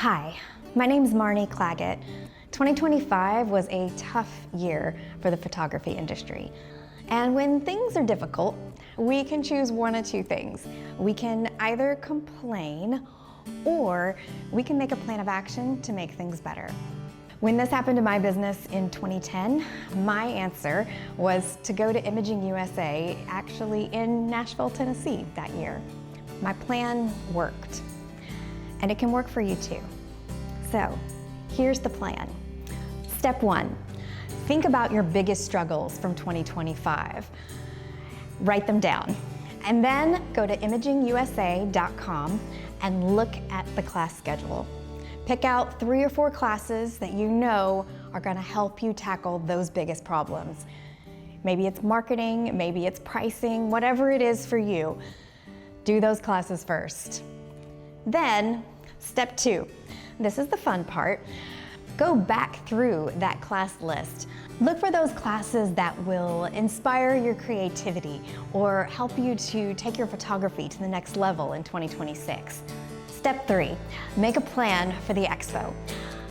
Hi, my name's Marnie Clagett. 2025 was a tough year for the photography industry. And when things are difficult, we can choose one of two things. We can either complain or we can make a plan of action to make things better. When this happened to my business in 2010, my answer was to go to Imaging USA, actually in Nashville, Tennessee that year. My plan worked, and it can work for you too. So here's the plan. Step one, think about your biggest struggles from 2025. Write them down, and then go to imagingusa.com and look at the class schedule. Pick out 3 or 4 classes that you know are going to help you tackle those biggest problems. Maybe it's marketing, maybe it's pricing, whatever it is for you. Do those classes first. Then, step 2. This is the fun part. Go back through that class list. Look for those classes that will inspire your creativity or help you to take your photography to the next level in 2026. Step 3, make a plan for the expo.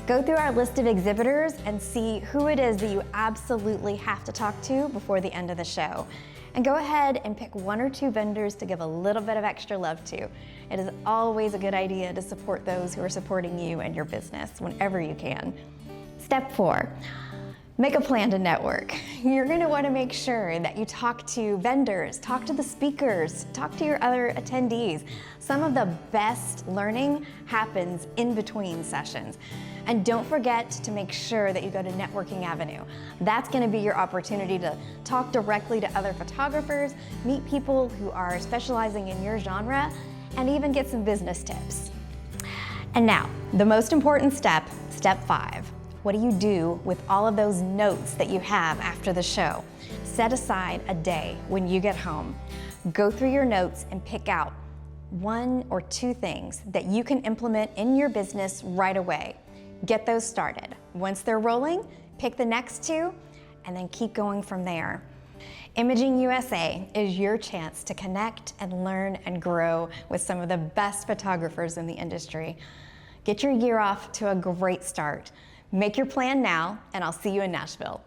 Go through our list of exhibitors and see who it is that you absolutely have to talk to before the end of the show. And go ahead and pick 1 or 2 vendors to give a little bit of extra love to. It is always a good idea to support those who are supporting you and your business whenever you can. Step 4, make a plan to network. You're going to want to make sure that you talk to vendors, talk to the speakers, talk to your other attendees. Some of the best learning happens in between sessions. And don't forget to make sure that you go to Networking Avenue. That's going to be your opportunity to talk directly to other photographers, meet people who are specializing in your genre, and even get some business tips. And now, the most important step, step 5. What do you do with all of those notes that you have after the show? Set aside a day when you get home. Go through your notes and pick out 1 or 2 things that you can implement in your business right away. Get those started. Once they're rolling, pick the next 2 and then keep going from there. Imaging USA is your chance to connect and learn and grow with some of the best photographers in the industry. Get your year off to a great start. Make your plan now, and I'll see you in Nashville.